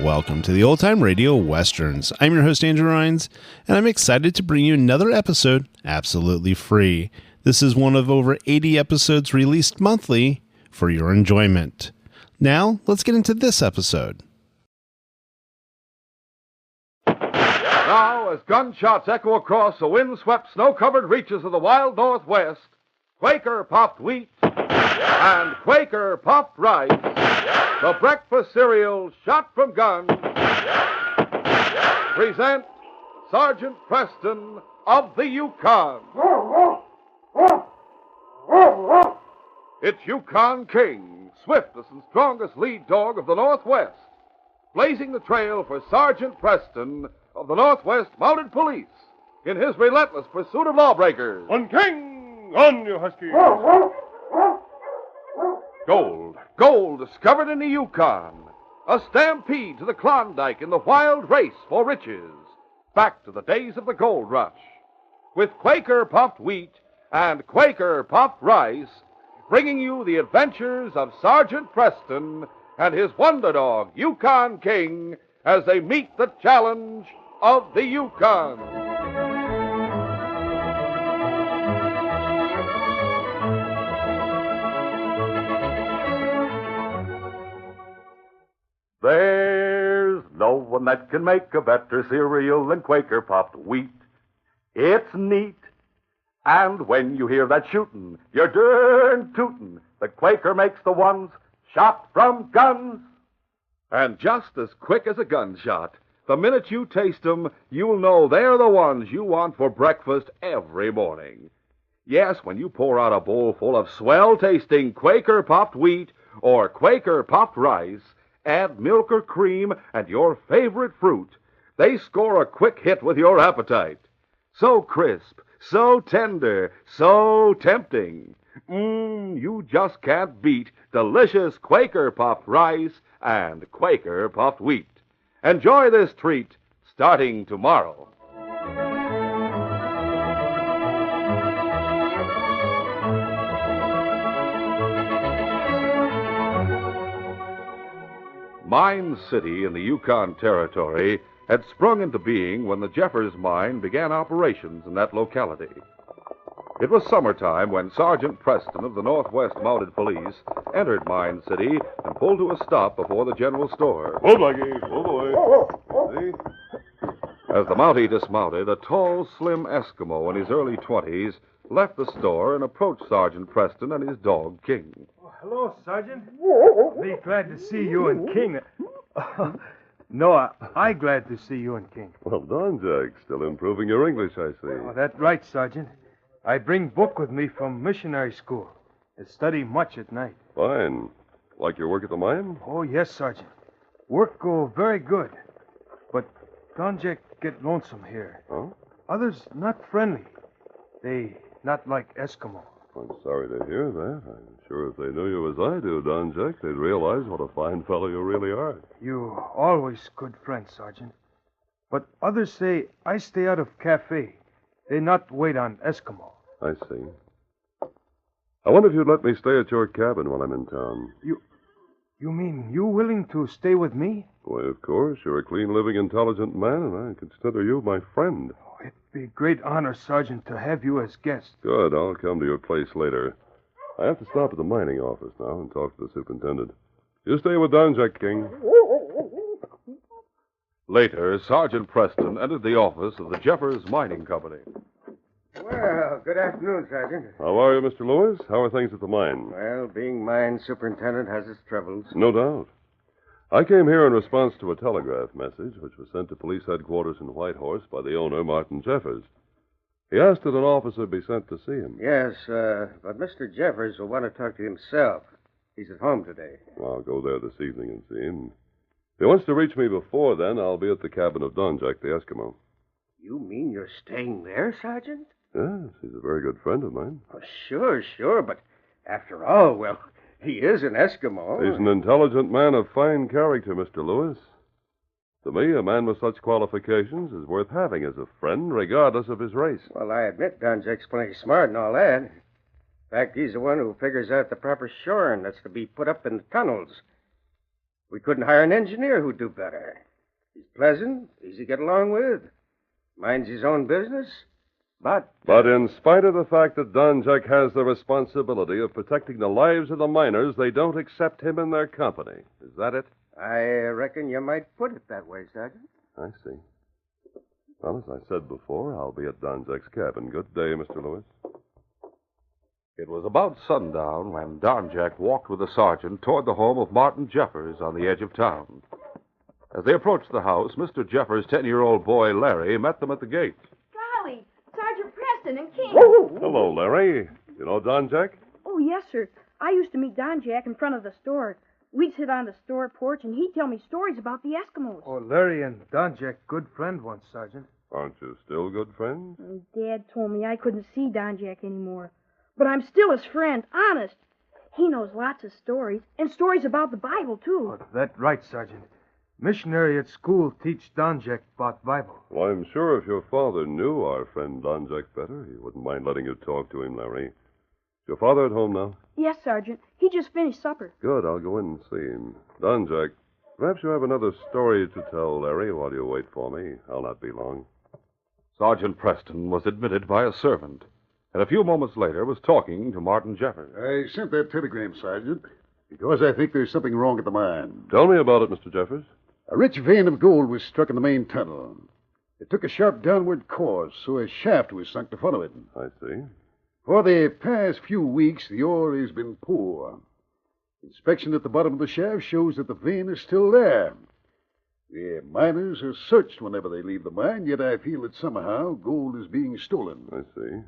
Welcome to the Old Time Radio Westerns. I'm your host, Andrew Rhynes, and I'm excited to bring you another episode absolutely free. This is one of over 80 episodes released monthly for your enjoyment. Now, let's get into this episode. Now, as gunshots echo across the wind-swept, snow-covered reaches of the wild Northwest, Quaker Puffed Wheat and Quaker Puffed Rice, the breakfast cereal shot from guns, present Sergeant Preston of the Yukon. It's Yukon King, swiftest and strongest lead dog of the Northwest, blazing the trail for Sergeant Preston of the Northwest Mounted Police in his relentless pursuit of lawbreakers. On King! On, you huskies! Gold discovered in the Yukon. A stampede to the Klondike in the wild race for riches. Back to the days of the gold rush. With Quaker Puffed Wheat and Quaker Puffed Rice, bringing you the adventures of Sergeant Preston and his wonder dog, Yukon King, as they meet the challenge of the Yukon. There's no one that can make a better cereal than Quaker Puffed Wheat. It's neat. And when you hear that shootin', you're darn tootin'. The Quaker makes the ones shot from guns. And just as quick as a gunshot, the minute you taste them, you'll know they're the ones you want for breakfast every morning. Yes, when you pour out a bowl full of swell-tasting Quaker Puffed Wheat or Quaker Puffed Rice, add milk or cream and your favorite fruit, they score a quick hit with your appetite. So crisp, so tender, so tempting. You just can't beat delicious Quaker Puffed Rice and Quaker Puffed Wheat. Enjoy this treat starting tomorrow. Mine City in the Yukon Territory had sprung into being when the Jeffers Mine began operations in that locality. It was summertime when Sergeant Preston of the Northwest Mounted Police entered Mine City and pulled to a stop before the general store. Oh, Blackie. Oh, boy. See? As the Mountie dismounted, a tall, slim Eskimo in his early 20s left the store and approached Sergeant Preston and his dog, King. Oh, hello, Sergeant. Me glad to see you and King. No, I glad to see you and King. Well done, Jack. Still improving your English, I see. Oh, that's right, Sergeant. I bring book with me from missionary school. I study much at night. Fine. Like your work at the mine? Oh, yes, Sergeant. Work go very good. But Don Jack get lonesome here. Huh? Others not friendly. They not like Eskimo. I'm sorry to hear that. I'm sure if they knew you as I do, Don Jack, they'd realize what a fine fellow you really are. You always good friend, Sergeant. But others say I stay out of cafe. They not wait on Eskimo. I see. I wonder if you'd let me stay at your cabin while I'm in town. You mean you willing to stay with me? Why, of course. You're a clean-living, intelligent man, and I consider you my friend. Oh, it'd be a great honor, Sergeant, to have you as guest. Good. I'll come to your place later. I have to stop at the mining office now and talk to the superintendent. You stay with Don Jack, King. Later, Sergeant Preston entered the office of the Jeffers Mining Company. Well, good afternoon, Sergeant. How are you, Mr. Lewis? How are things at the mine? Well, being mine superintendent has its troubles. No doubt. I came here in response to a telegraph message which was sent to police headquarters in Whitehorse by the owner, Martin Jeffers. He asked that an officer be sent to see him. Yes, but Mr. Jeffers will want to talk to himself. He's at home today. I'll go there this evening and see him. If he wants to reach me before then, I'll be at the cabin of Don Jack the Eskimo. You mean you're staying there, Sergeant? Yes, he's a very good friend of mine. Oh, sure, but after all, well, he is an Eskimo. He's an intelligent man of fine character, Mr. Lewis. To me, a man with such qualifications is worth having as a friend, regardless of his race. Well, I admit Don Jack's plenty smart and all that. In fact, he's the one who figures out the proper shoring that's to be put up in the tunnels. We couldn't hire an engineer who'd do better. He's pleasant, easy to get along with, minds his own business, but in spite of the fact that Don Jack has the responsibility of protecting the lives of the miners, they don't accept him in their company. Is that it? I reckon you might put it that way, Sergeant. I see. Well, as I said before, I'll be at Don Jack's cabin. Good day, Mr. Lewis. It was about sundown when Don Jack walked with the sergeant toward the home of Martin Jeffers on the edge of town. As they approached the house, Mr. Jeffers' 10-year-old boy, Larry, met them at the gate. Golly, Sergeant Preston and King. Hello, Larry. You know Don Jack? Oh, yes, sir. I used to meet Don Jack in front of the store. We'd sit on the store porch, and he'd tell me stories about the Eskimos. Oh, Larry and Don Jack, good friend once, Sergeant. Aren't you still good friends? Dad told me I couldn't see Don Jack anymore. But I'm still his friend, honest. He knows lots of stories, and stories about the Bible, too. Oh, that's right, Sergeant. Missionary at school teach Don Jack about Bible. Well, I'm sure if your father knew our friend Don Jack better, he wouldn't mind letting you talk to him, Larry. Is your father at home now? Yes, Sergeant. He just finished supper. Good. I'll go in and see him. Don Jack, perhaps you have another story to tell, Larry, while you wait for me. I'll not be long. Sergeant Preston was admitted by a servant, and a few moments later was talking to Martin Jeffers. I sent that telegram, Sergeant, because I think there's something wrong at the mine. Tell me about it, Mr. Jeffers. A rich vein of gold was struck in the main tunnel. It took a sharp downward course, so a shaft was sunk to follow it. I see. For the past few weeks, the ore has been poor. Inspection at the bottom of the shaft shows that the vein is still there. The miners are searched whenever they leave the mine, yet I feel that somehow gold is being stolen. I see.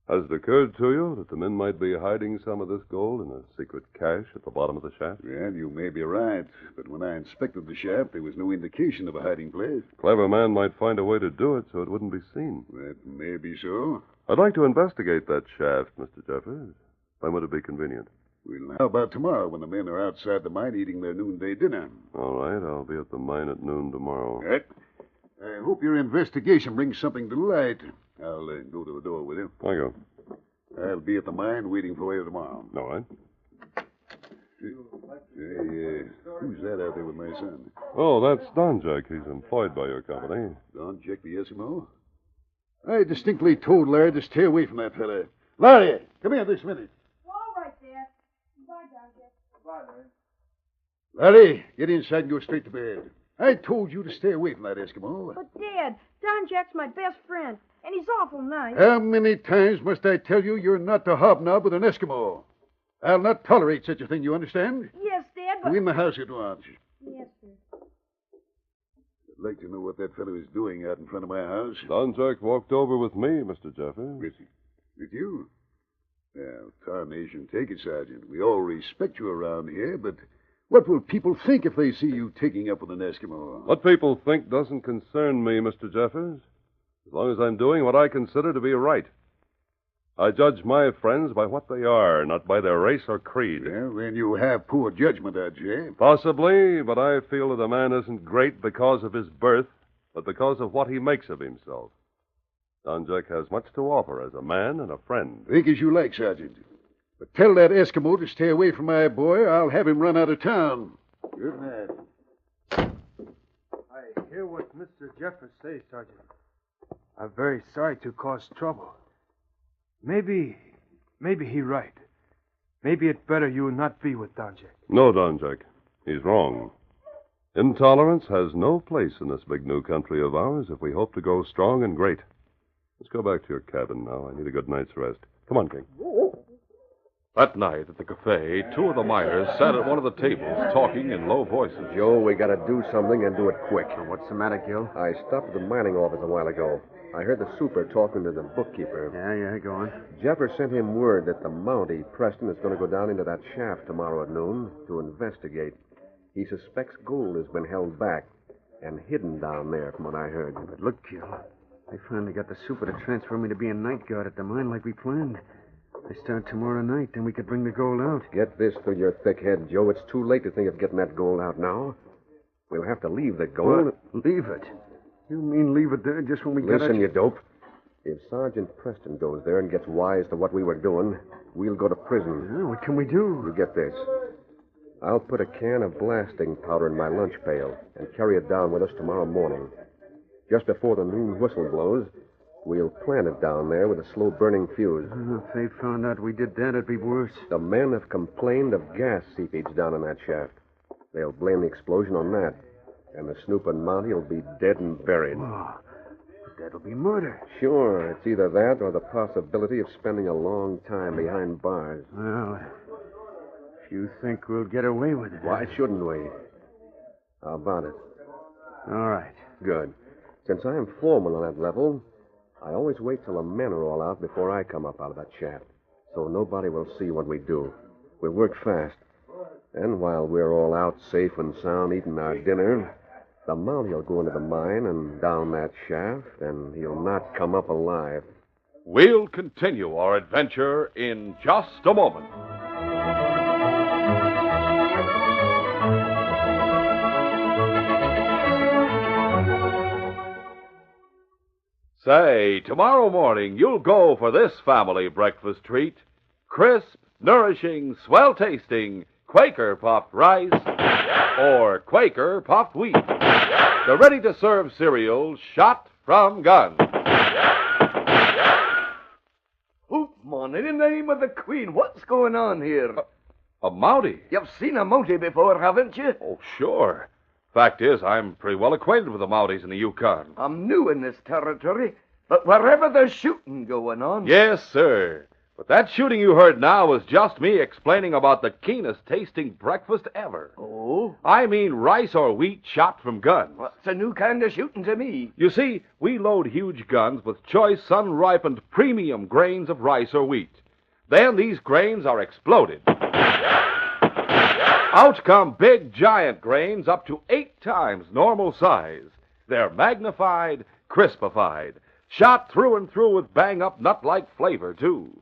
Has it occurred to you that the men might be hiding some of this gold in a secret cache at the bottom of the shaft? Well, you may be right, but when I inspected the shaft, there was no indication of a hiding place. Clever man might find a way to do it so it wouldn't be seen. That may be so. I'd like to investigate that shaft, Mr. Jeffers. When would it be convenient? Well, how about tomorrow when the men are outside the mine eating their noonday dinner? All right, I'll be at the mine at noon tomorrow. Right. I hope your investigation brings something to light. I'll go to the door with you. I go. I'll be at the mine waiting for you tomorrow. All right. Hey, who's that out there with my son? Oh, that's Don Jack. He's employed by your company. Don Jack the Eskimo? I distinctly told Larry to stay away from that fella. Larry, come here this minute. All right, Dad. Bye, Don Jack. Bye, Larry. Larry, get inside and go straight to bed. I told you to stay away from that Eskimo. But, Dad, Don Jack's my best friend, and he's awful nice. How many times must I tell you you're not to hobnob with an Eskimo? I'll not tolerate such a thing, you understand? Yes, Dad, but... Go in the house at once. Yes, sir. I'd like to know what that fellow is doing out in front of my house. Don Jack walked over with me, Mr. Jeffers. With you? Now, tarnation, take it, Sergeant. We all respect you around here, but what will people think if they see you taking up with an Eskimo? What people think doesn't concern me, Mr. Jeffers, as long as I'm doing what I consider to be right. I judge my friends by what they are, not by their race or creed. Well, then you have poor judgment, I'd say. Possibly, but I feel that a man isn't great because of his birth, but because of what he makes of himself. Don Jack has much to offer as a man and a friend. Think as you like, Sergeant. But tell that Eskimo to stay away from my boy, or I'll have him run out of town. Good night. I hear what Mr. Jeffers says, Sergeant. I'm very sorry to cause trouble. Maybe he right. Maybe it's better you not be with Don Jack. No, Don Jack. He's wrong. Intolerance has no place in this big new country of ours if we hope to grow strong and great. Let's go back to your cabin now. I need a good night's rest. Come on, King. That night at the cafe, two of the miners sat at one of the tables talking in low voices. Joe, we gotta do something and do it quick. What's the matter, Gil? I stopped at the mining office a while ago. I heard the super talking to the bookkeeper. Yeah, go on. Jeffers sent him word that the Mountie, Preston, is going to go down into that shaft tomorrow at noon to investigate. He suspects gold has been held back and hidden down there, from what I heard. But look, Gil, I finally got the super to transfer me to be a night guard at the mine like we planned. I start tomorrow night, then we could bring the gold out. Get this through your thick head, Joe. It's too late to think of getting that gold out now. We'll have to leave the gold. Leave it? You mean leave it there just when we get Listen, it? you dope. If Sergeant Preston goes there and gets wise to what we were doing, we'll go to prison. Yeah, what can we do? You get this. I'll put a can of blasting powder in my lunch pail and carry it down with us tomorrow morning. Just before the noon whistle blows, we'll plant it down there with a slow-burning fuse. If they found out we did that, it'd be worse. The men have complained of gas seepage down in that shaft. They'll blame the explosion on that. And the Snoop and Monty will be dead and buried. Oh, that'll be murder. Sure, it's either that or the possibility of spending a long time behind bars. Well, if you think we'll get away with it. Why shouldn't we? How about it? All right. Good. Since I am foreman on that level, I always wait till the men are all out before I come up out of that shaft, so nobody will see what we do. We'll work fast. And while we're all out safe and sound eating our dinner, the Mountie will go into the mine and down that shaft, and he'll not come up alive. We'll continue our adventure in just a moment. Say, tomorrow morning you'll go for this family breakfast treat. Crisp, nourishing, swell-tasting Quaker puffed rice or Quaker puffed wheat. The ready-to-serve cereal shot from guns. Hoop, man, in the name of the Queen, what's going on here? A Mountie? You've seen a Mountie before, haven't you? Oh, sure. Fact is, I'm pretty well acquainted with the Mounties in the Yukon. I'm new in this territory, but wherever there's shooting going on... Yes, sir. But that shooting you heard now was just me explaining about the keenest tasting breakfast ever. Oh? I mean rice or wheat shot from guns. Well, it's a new kind of shooting to me. You see, we load huge guns with choice, sun-ripened premium grains of rice or wheat. Then these grains are exploded. Out come big, giant grains up to 8 times normal size. They're magnified, crispified, shot through and through with bang-up nut-like flavor, too.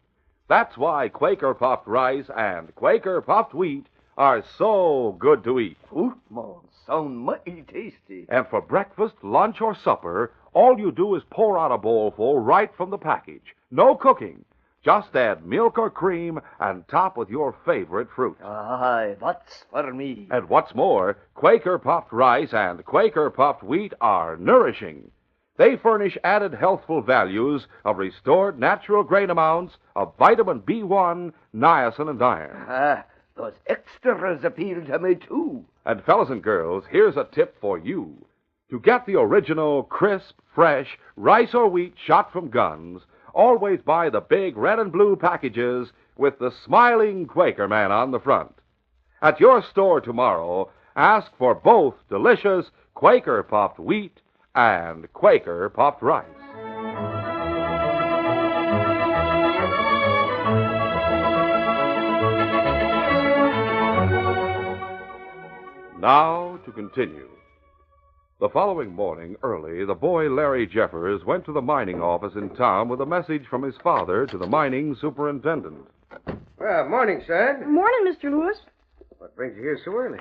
That's why Quaker puffed rice and Quaker puffed wheat are so good to eat. Hoot, man, sound mighty tasty. And for breakfast, lunch, or supper, all you do is pour out a bowlful right from the package. No cooking. Just add milk or cream and top with your favorite fruit. Aye, that's for me. And what's more, Quaker puffed rice and Quaker puffed wheat are nourishing. They furnish added healthful values of restored natural grain amounts of vitamin B1, niacin, and iron. Those extras appeal to me, too. And fellas and girls, here's a tip for you. To get the original, crisp, fresh rice or wheat shot from guns, always buy the big red and blue packages with the smiling Quaker man on the front. At your store tomorrow, ask for both delicious Quaker puffed wheat and Quaker puffed rice. Now to continue. The following morning, early, the boy Larry Jeffers went to the mining office in town with a message from his father to the mining superintendent. Well, morning, son. Morning, Mr. Lewis. What brings you here so early?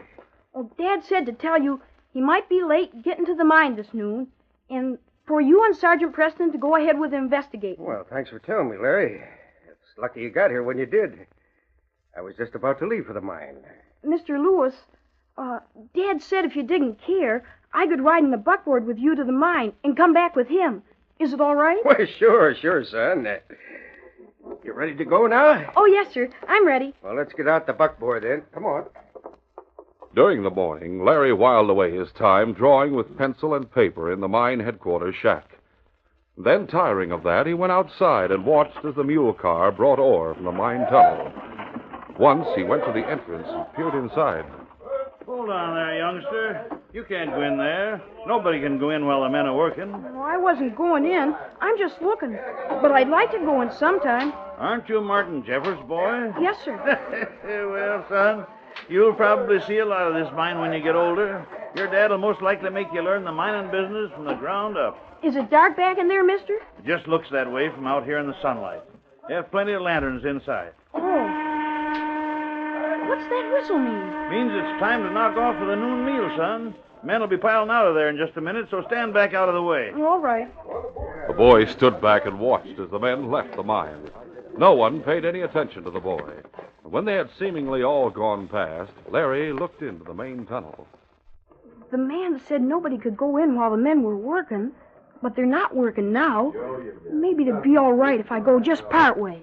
Well, Dad said to tell you he might be late getting to the mine this noon, and for you and Sergeant Preston to go ahead with the investigating. Well, thanks for telling me, Larry. It's lucky you got here when you did. I was just about to leave for the mine. Mr. Lewis, Dad said if you didn't care, I could ride in the buckboard with you to the mine and come back with him. Is it all right? Well, sure, son. You ready to go now? Oh, yes, sir. I'm ready. Well, let's get out the buckboard then. Come on. During the morning, Larry whiled away his time drawing with pencil and paper in the mine headquarters shack. Then, tiring of that, he went outside and watched as the mule car brought ore from the mine tunnel. Once he went to the entrance and peered inside. Hold on there, youngster. You can't go in there. Nobody can go in while the men are working. Well, I wasn't going in. I'm just looking. But I'd like to go in sometime. Aren't you Martin Jeffers' boy? Yes, sir. Well, son, you'll probably see a lot of this mine when you get older. Your dad will most likely make you learn the mining business from the ground up. Is it dark back in there, mister? It just looks that way from out here in the sunlight. They have plenty of lanterns inside. Oh. What's that whistle mean? Means it's time to knock off for the noon meal, son. Men will be piling out of there in just a minute, so stand back out of the way. All right. The boy stood back and watched as the men left the mine. No one paid any attention to the boy. When they had seemingly all gone past, Larry looked into the main tunnel. The man said nobody could go in while the men were working, but they're not working now. Maybe it'd be all right if I go just part way.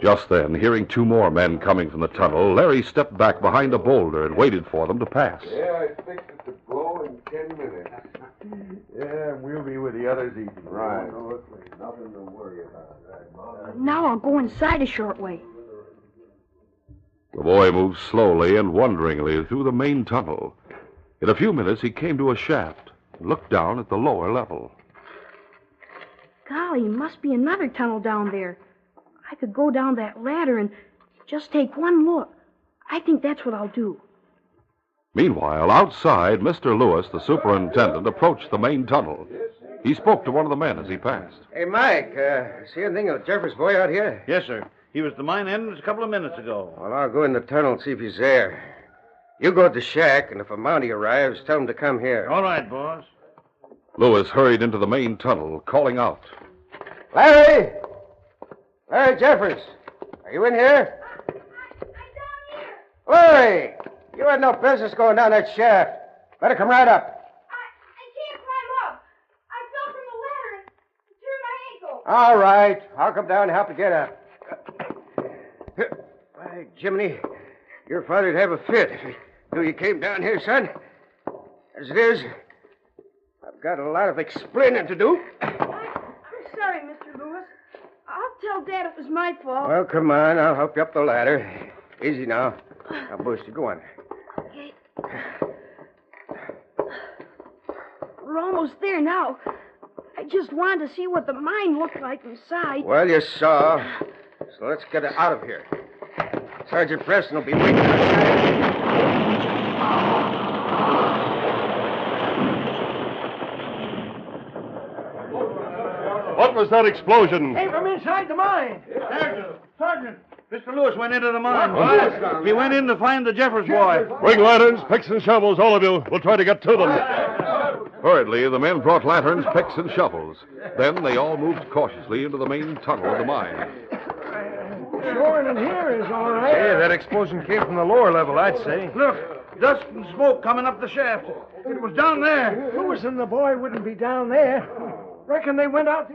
Just then, hearing two more men coming from the tunnel, Larry stepped back behind a boulder and waited for them to pass. Yeah, I fixed it to blow in 10 minutes. Yeah, we'll be with the others eating. Right. Nothing to worry about. Now I'll go inside a short way. The boy moved slowly and wonderingly through the main tunnel. In a few minutes, he came to a shaft and looked down at the lower level. Golly, must be another tunnel down there. I could go down that ladder and just take one look. I think that's what I'll do. Meanwhile, outside, Mr. Lewis, the superintendent, approached the main tunnel. He spoke to one of the men as he passed. Hey, Mike, see anything of the Jeffers boy out here? Yes, sir. He was at the mine entrance a couple of minutes ago. Well, I'll go in the tunnel and see if he's there. You go to the shack, and if a Mountie arrives, tell him to come here. All right, boss. Lewis hurried into the main tunnel, calling out. Larry! Larry Jeffers! Are you in here? I'm down here. Larry! You had no business going down that shaft. Better come right up. I can't climb up. I fell from the ladder and turned my ankle. All right. I'll come down and help you get up. Why, Jiminy, your father'd have a fit if he knew you came down here, son. As it is, I've got a lot of explaining to do. I'm sorry, Mr. Lewis. I'll tell Dad it was my fault. Well, come on. I'll help you up the ladder. Easy now. Now, Boosty, go on. Okay. We're almost there now. I just wanted to see what the mine looked like inside. Well, you saw. So let's get out of here. Sergeant Preston will be waiting outside. What was that explosion? Came from inside the mine. Sergeant, Mr. Lewis went into the mine. What? He went in to find the Jeffers boy. Bring lanterns, picks, and shovels, all of you. We'll try to get to them. Hurriedly, the men brought lanterns, picks, and shovels. Then they all moved cautiously into the main tunnel of the mine. Shoring in here is all right. Yeah, that explosion came from the lower level, I'd say. Look, dust and smoke coming up the shaft. It was down there. Lewis and the boy wouldn't be down there. Reckon they went out.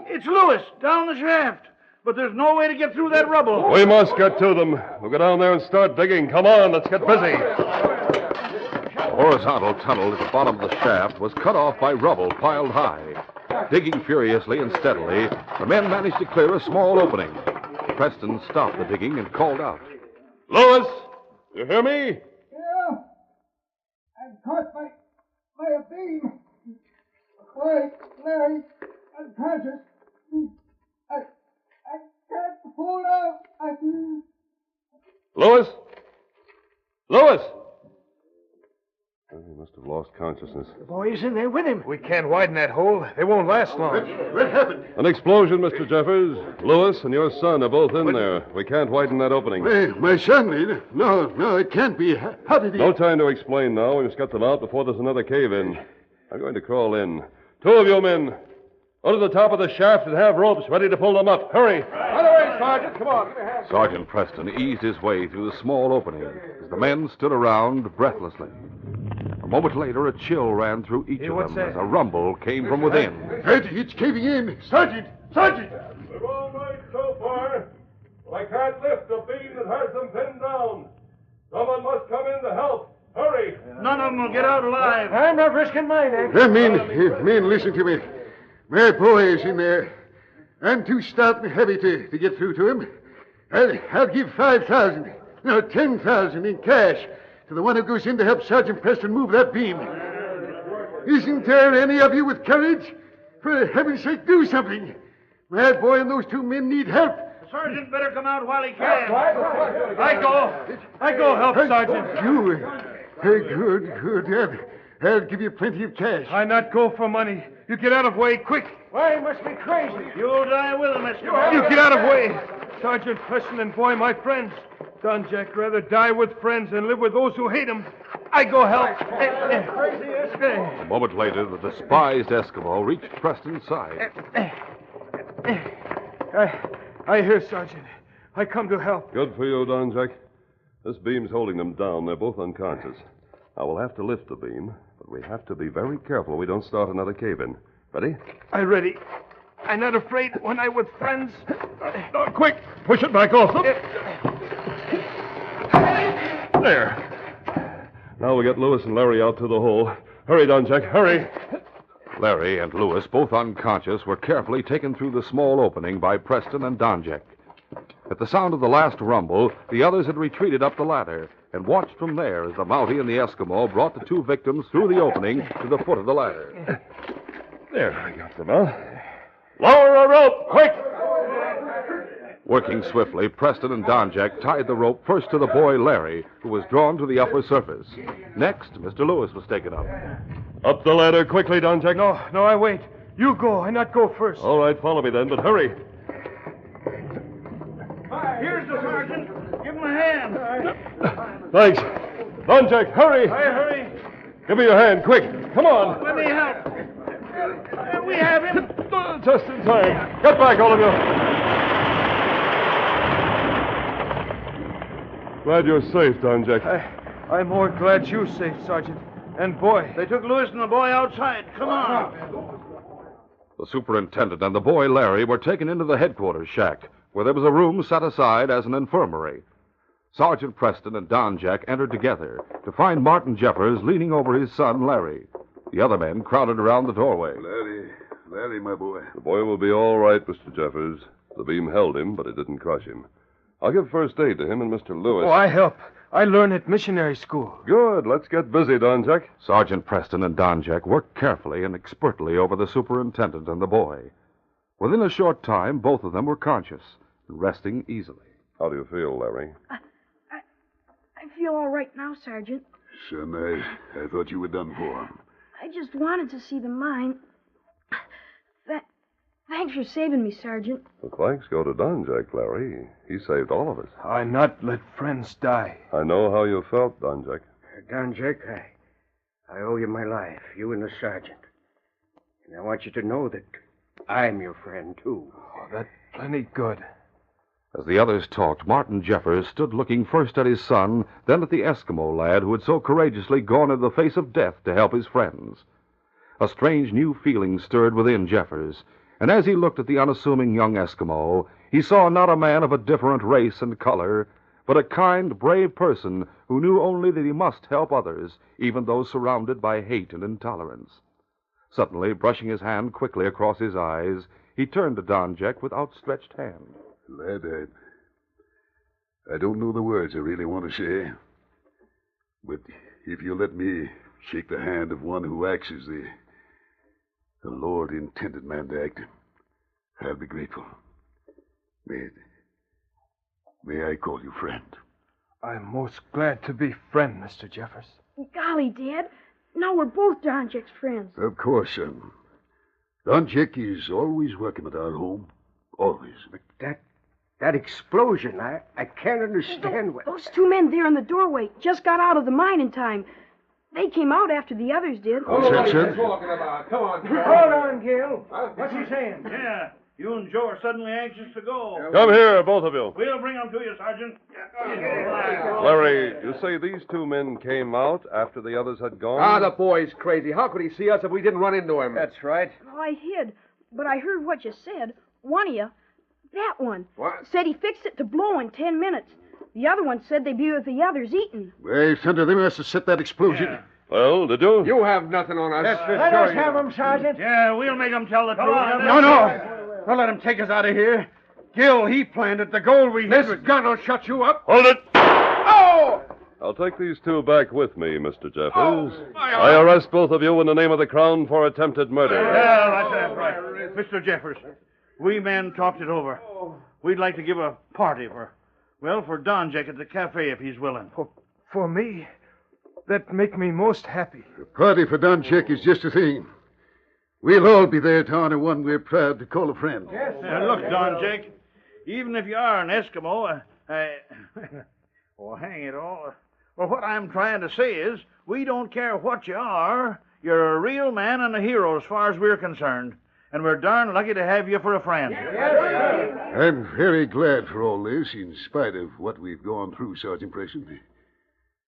It's Lewis, down the shaft. But there's no way to get through that rubble. We must get to them. We'll go down there and start digging. Come on, let's get busy. The horizontal tunnel at the bottom of the shaft was cut off by rubble piled high. Digging furiously and steadily, the men managed to clear a small opening. Preston stopped the digging and called out. Lewis, you hear me? Yeah. I've caught by a beam. Boy, Larry, unconscious. I can't pull out. Lewis? Lewis! He must have lost consciousness. The boy's in there with him. We can't widen that hole. They won't last long. What happened? An explosion, Mr. Jeffers. Lewis and your son are both in there. We can't widen that opening. My son? No, it can't be. How did he... No time to explain now. We must get them out before there's another cave-in. I'm going to crawl in. Two of you men, go to the top of the shaft and have ropes ready to pull them up. Hurry. Right away, Sergeant. Come on. Give me a hand. Sergeant Preston eased his way through the small opening as the men stood around breathlessly. A moment later, a chill ran through each of them as a rumble came from within. It's caving in. Sergeant! We've all right so far. But I can't lift the beam that has them pinned down. Someone must come in to help. Hurry! None of them will get out alive. I'm not risking mine, eh? Men, listen to me. My boy is in there. I'm too stout and heavy to get through to him. I'll give 5,000, no, 10,000 in cash to the one who goes in to help Sergeant Preston move that beam. Isn't there any of you with courage? For heaven's sake, do something. My boy and those two men need help. The sergeant better come out while he can. I go help, Sergeant. You? Good. I'll give you plenty of cash. I not go for money. You get out of way, quick. Why, he must be crazy. You'll die with him, Mr. You get out of way. Sergeant Preston and boy, my friends. Don Jack rather die with friends than live with those who hate him. I go help. A moment later, the despised Eskimo reached Preston's side. I hear, Sergeant. I come to help. Good for you, Don Jack. This beam's holding them down. They're both unconscious. I will have to lift the beam, but we have to be very careful we don't start another cave-in. Ready? I'm ready. I'm not afraid when I'm with friends. Quick! Push it back off them. There. Now we get Lewis and Larry out through the hole. Hurry, Don Jack, hurry. Larry and Lewis, both unconscious, were carefully taken through the small opening by Preston and Don Jack. At the sound of the last rumble, the others had retreated up the ladder and watched from there as the Mountie and the Eskimo brought the two victims through the opening to the foot of the ladder. There, I got them out. Lower a rope, quick! Working swiftly, Preston and Don Jack tied the rope first to the boy Larry, who was drawn to the upper surface. Next, Mr. Lewis was taken up. Up the ladder quickly, Don Jack. No, I wait. You go. I not go first. All right, follow me then, but hurry. Here's the sergeant. Give him a hand. Thanks. Don Jack, hurry. Hurry. Give me your hand, quick. Come on. Let me help. We have him. Just in time. Get back, all of you. Glad you're safe, Don Jack. I'm more glad you're safe, Sergeant. And boy. They took Lewis and the boy outside. Come on. The superintendent and the boy Larry were taken into the headquarters shack, where there was a room set aside as an infirmary. Sergeant Preston and Don Jack entered together to find Martin Jeffers leaning over his son, Larry. The other men crowded around the doorway. Larry, my boy. The boy will be all right, Mr. Jeffers. The beam held him, but it didn't crush him. I'll give first aid to him and Mr. Lewis. Oh, I help. I learn at missionary school. Good. Let's get busy, Don Jack. Sergeant Preston and Don Jack worked carefully and expertly over the superintendent and the boy. Within a short time, both of them were conscious and resting easily. How do you feel, Larry? I feel all right now, Sergeant. Son, I thought you were done for. I just wanted to see the mine. Thanks for saving me, Sergeant. The thanks go to Don Jack, Larry. He saved all of us. I not let friends die. I know how you felt, Don Jack. Don Jack, I owe you my life, you and the sergeant. And I want you to know that I'm your friend, too. Oh, that's plenty good. As the others talked, Martin Jeffers stood looking first at his son, then at the Eskimo lad who had so courageously gone into the face of death to help his friends. A strange new feeling stirred within Jeffers, and as he looked at the unassuming young Eskimo, he saw not a man of a different race and color, but a kind, brave person who knew only that he must help others, even those surrounded by hate and intolerance. Suddenly, brushing his hand quickly across his eyes, he turned to Don Jack with outstretched hand. Lad, I don't know the words I really want to say, but if you'll let me shake the hand of one who acts as the Lord intended man to act, I'll be grateful. May I call you friend? I'm most glad to be friend, Mr. Jeffers. Golly, Dad. Now we're both Don Jack's friends. Of course, son. Don Jack is always welcome at our home. Always. But that explosion, I can't understand what... Those two men there in the doorway just got out of the mine in time. They came out after the others did. What's that, son? Talking about? Come on, Hold on, Gil. What's he saying? Yeah, you and Joe are suddenly anxious to go. Come here, both of you. We'll bring them to you, Sergeant. Larry, you say these two men came out after the others had gone? The boy's crazy. How could he see us if we didn't run into him? That's right. Well, I hid, but I heard what you said. One of you, that one, What? said he fixed it to blow in 10 minutes. The other one said they'd be with the others eating. Well, Thunder, they must have set that explosion. Yeah. Well, did you? You have nothing on us. Let us have him, Sergeant. Yeah, we'll make them tell the truth. No. Don't let him take us out of here. Gil, he planted the gold we hid. This gun will shut you up. Hold it! Oh! I'll take these two back with me, Mr. Jeffers. I arrest both of you in the name of the Crown for attempted murder. Yeah, that's right. Mr. Jeffers, we men talked it over. We'd like to give a party for Don Jack at the cafe if he's willing. For me, that make me most happy. A party for Don Jack is just a thing. We'll all be there to honor one we're proud to call a friend. Yes, Look, Don Jack, even if you are an Eskimo, oh, hang it all. Well, what I'm trying to say is, we don't care what you are. You're a real man and a hero as far as we're concerned. And we're darn lucky to have you for a friend. I'm very glad for all this, in spite of what we've gone through, Sergeant Preston.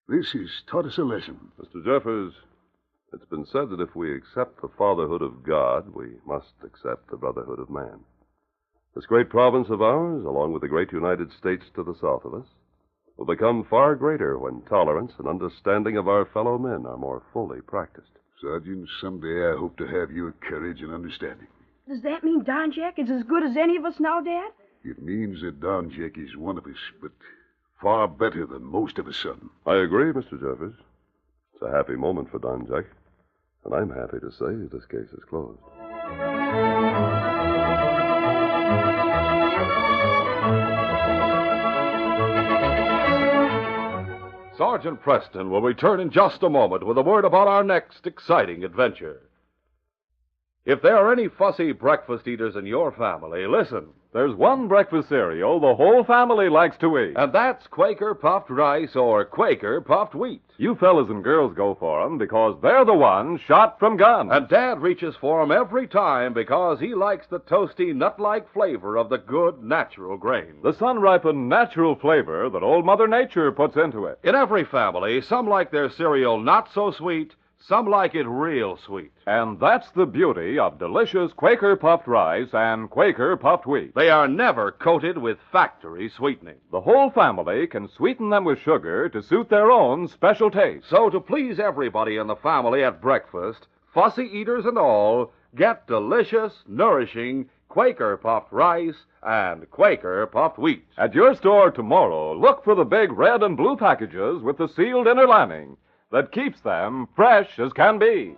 This has taught us a lesson. Mr. Jeffers, it's been said that if we accept the fatherhood of God, we must accept the brotherhood of man. This great province of ours, along with the great United States to the south of us, will become far greater when tolerance and understanding of our fellow men are more fully practiced. Sergeant, someday I hope to have your courage and understanding. Does that mean Don Jack is as good as any of us now, Dad? It means that Don Jack is one of us, but far better than most of us, son. I agree, Mr. Jeffers. It's a happy moment for Don Jack, and I'm happy to say that this case is closed. Sergeant Preston will return in just a moment with a word about our next exciting adventure. If there are any fussy breakfast eaters in your family, listen. There's one breakfast cereal the whole family likes to eat. And that's Quaker Puffed Rice or Quaker Puffed Wheat. You fellas and girls go for 'em because they're the ones shot from guns. And Dad reaches for 'em every time because he likes the toasty, nut-like flavor of the good, natural grain. The sun-ripened natural flavor that Old Mother Nature puts into it. In every family, some like their cereal not so sweet, some like it real sweet. And that's the beauty of delicious Quaker Puffed Rice and Quaker Puffed Wheat. They are never coated with factory sweetening. The whole family can sweeten them with sugar to suit their own special taste. So to please everybody in the family at breakfast, fussy eaters and all, get delicious, nourishing Quaker Puffed Rice and Quaker Puffed Wheat. At your store tomorrow, look for the big red and blue packages with the sealed inner lining that keeps them fresh as can be.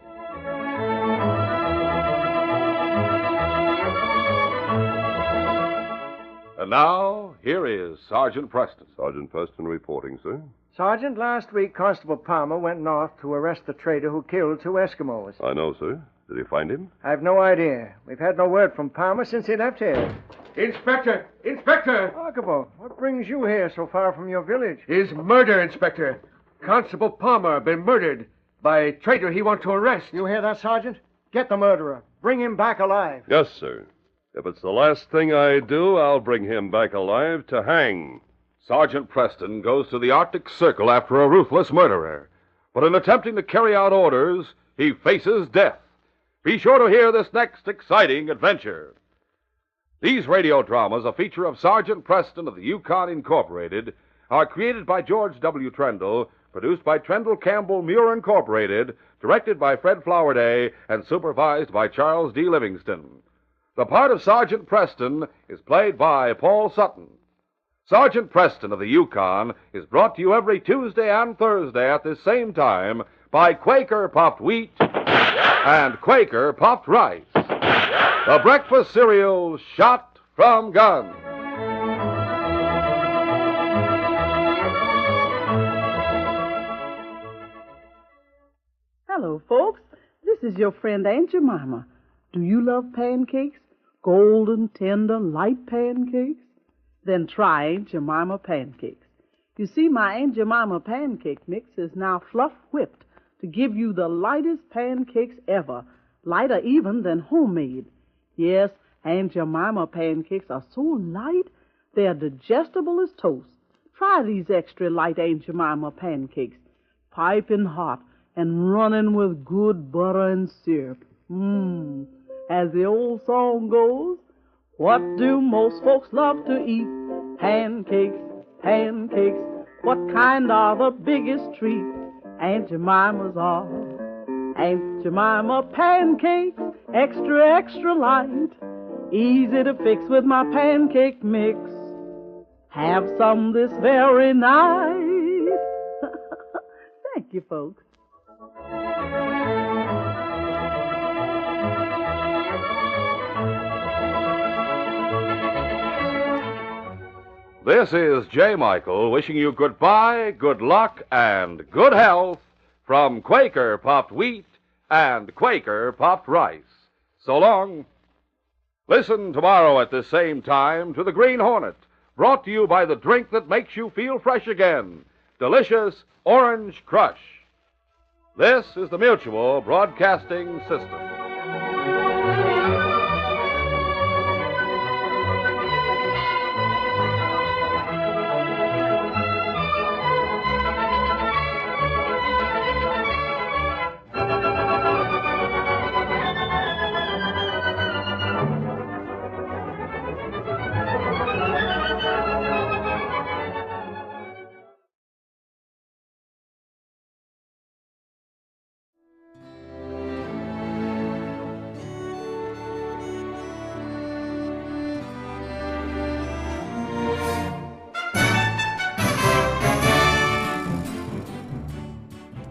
And now, here is Sergeant Preston. Sergeant Preston reporting, sir. Sergeant, last week Constable Palmer went north to arrest the traitor who killed 2 Eskimos. I know, sir. Did he find him? I've no idea. We've had no word from Palmer since he left here. Inspector! Inspector! Archibald, what brings you here so far from your village? His murder, Inspector. Constable Palmer been murdered by a traitor he wants to arrest. You hear that, Sergeant? Get the murderer. Bring him back alive. Yes, sir. If it's the last thing I do, I'll bring him back alive to hang. Sergeant Preston goes to the Arctic Circle after a ruthless murderer. But in attempting to carry out orders, he faces death. Be sure to hear this next exciting adventure. These radio dramas, a feature of Sergeant Preston of the Yukon Incorporated, are created by George W. Trendle, produced by Trendle Campbell Muir Incorporated, directed by Fred Flowerday, and supervised by Charles D. Livingston. The part of Sergeant Preston is played by Paul Sutton. Sergeant Preston of the Yukon is brought to you every Tuesday and Thursday at this same time by Quaker Puffed Wheat and Quaker Puffed Rice, the breakfast cereal shot from guns. Hello, folks. This is your friend Aunt Jemima. Do you love pancakes? Golden, tender, light pancakes? Then try Aunt Jemima pancakes. You see, my Aunt Jemima pancake mix is now fluff whipped to give you the lightest pancakes ever, lighter even than homemade. Yes, Aunt Jemima pancakes are so light, they're digestible as toast. Try these extra light Aunt Jemima pancakes, piping hot and running with good butter and syrup. As the old song goes, what do most folks love to eat? Pancakes, pancakes. What kind are the biggest treat? Aunt Jemima's are. Aunt Jemima pancakes, extra, extra light. Easy to fix with my pancake mix. Have some this very night. Thank you, folks. This is J. Michael wishing you goodbye, good luck, and good health from Quaker Puffed Wheat and Quaker Puffed Rice. So long. Listen tomorrow at the same time to The Green Hornet, brought to you by the drink that makes you feel fresh again, delicious Orange Crush. This is the Mutual Broadcasting System.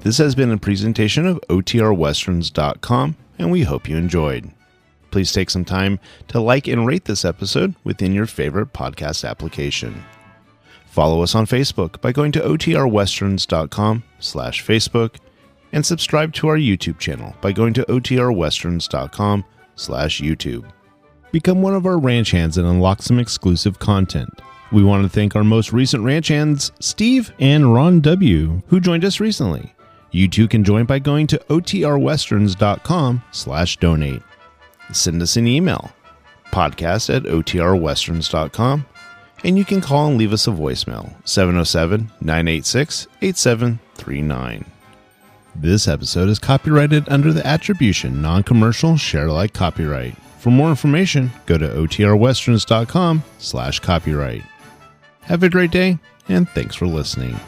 This has been a presentation of OTRWesterns.com, and we hope you enjoyed. Please take some time to like and rate this episode within your favorite podcast application. Follow us on Facebook by going to OTRWesterns.com/Facebook, and subscribe to our YouTube channel by going to OTRWesterns.com/YouTube. Become one of our ranch hands and unlock some exclusive content. We want to thank our most recent ranch hands, Steve and Ron W., who joined us recently. You too can join by going to OTRWesterns.com/donate. Send us an email, podcast@OTRWesterns.com, and you can call and leave us a voicemail, 707-986-8739. This episode is copyrighted under the attribution non-commercial share-alike copyright. For more information, go to OTRWesterns.com/copyright. Have a great day, and thanks for listening.